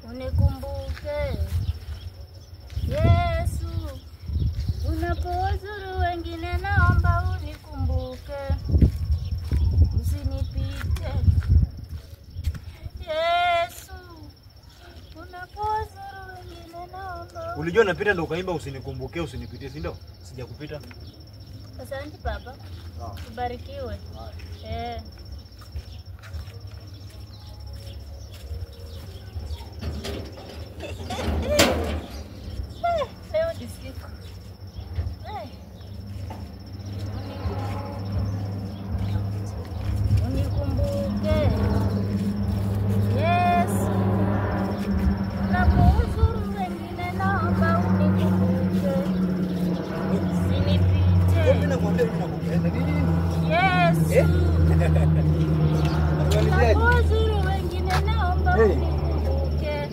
unikumbuke Yesu, unapozuru wengine naomba unikumbuke, usinipite Yesu, unapozuru wengine naomba. Ulijua napita ndo ukaimba usinikumbuke usinipitie, si ndio? Sijakupita. Asante baba. Ubarikiwe. Leo ni siku. Unikumbuke Yesu, unapozuru wengine naomba unikumbuke, usinipite Yesu, unapozuru wengine naomba unikumbuke,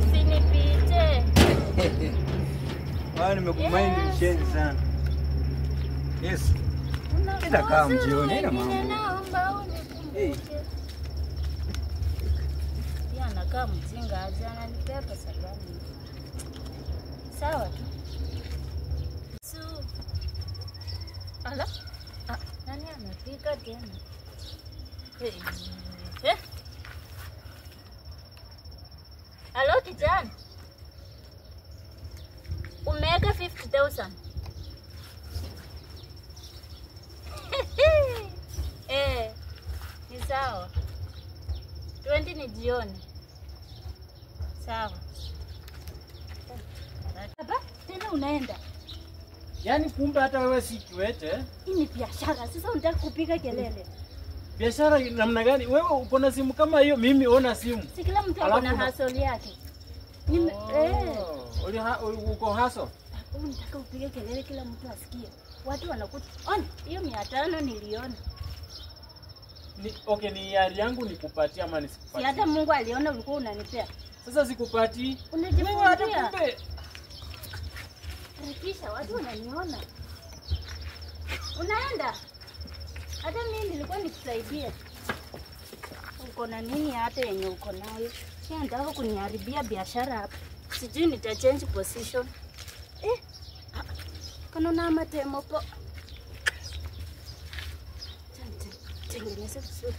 usinipite. Nimekumind mshenzi sana. Yes. Nitakaa mjioni na mambo. Pia anakaa mjinga aje, ananipea pesa gani? Sawa tu. Ala? Nani anapika tena? Halo kijana. Umeweka 50,000. Ni sawa. 20 ni jioni. Sawa. Baba, tena unaenda? Yaani kumbe hata wewe si kiwete? Hii ni biashara. Sasa unataka kupiga kelele. Biashara namna gani? Wewe uko na simu kama hiyo, mimi ona simu. Si kila mtu ako na hustle yake. Uko hustle? Unataka upige kelele kila mtu asikie. Watu wanakuta. Ona, hiyo 500 niliona. Okay, ni yari yangu nikupatia ama nisikupatie? Si hata Mungu aliona ulikuwa unanipea. Sasa sikupati. Unajifungia. Hata kumbe. Kisha watu wananiona. Unaenda? Hata mimi nilikuwa nikusaidia. Uko na nini hata yenye uko nayo? Si nataka kuniharibia biashara hapa. Sijui nita change position. Kana na matemo po. Tengeneza vizuri.